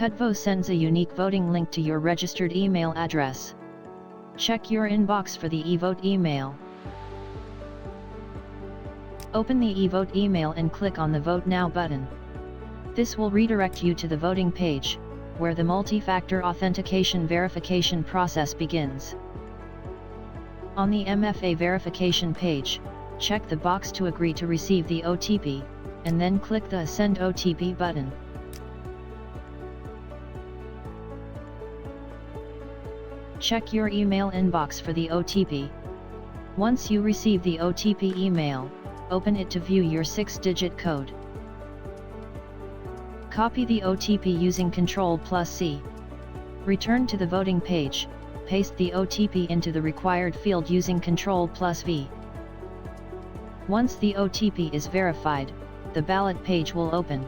Kudvo sends a unique voting link to your registered email address. Check your inbox for the e-vote email. Open the e-vote email and click on the Vote Now button. This will redirect you to the voting page, where the multi-factor authentication verification process begins. On the MFA verification page, check the box to agree to receive the OTP, and then click the Send OTP button. Check your email inbox for the OTP. Once you receive the OTP email, open it to view your 6-digit code. Copy the OTP using Ctrl+C. Return to the voting page, paste the OTP into the required field using Ctrl+V. Once the OTP is verified, the ballot page will open.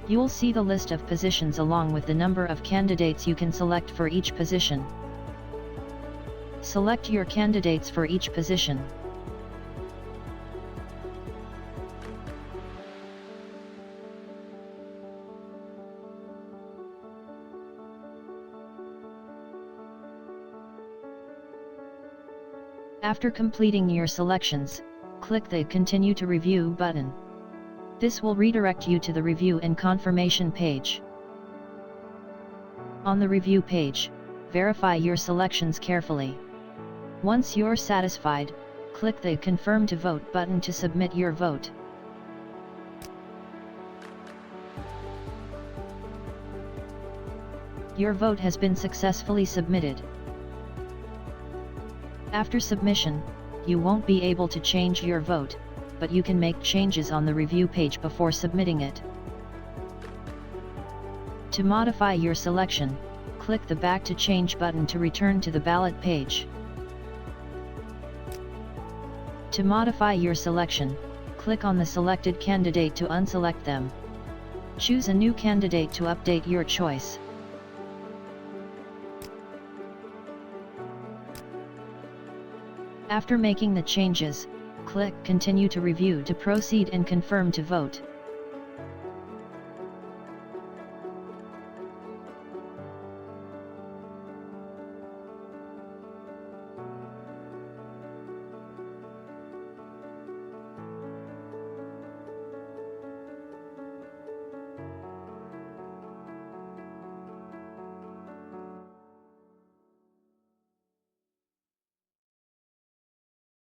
You'll see the list of positions along with the number of candidates you can select for each position. Select your candidates for each position. After completing your selections, click the Continue to Review button. This will redirect you to the review and confirmation page. On the review page, verify your selections carefully. Once you're satisfied, click the Confirm to Vote button to submit your vote. Your vote has been successfully submitted. After submission, you won't be able to change your vote, but you can make changes on the review page before submitting it. To modify your selection, click the Back to Change button to return to the ballot page. To modify your selection, click on the selected candidate to unselect them. Choose a new candidate to update your choice. After making the changes, click Continue to Review to proceed and confirm to vote.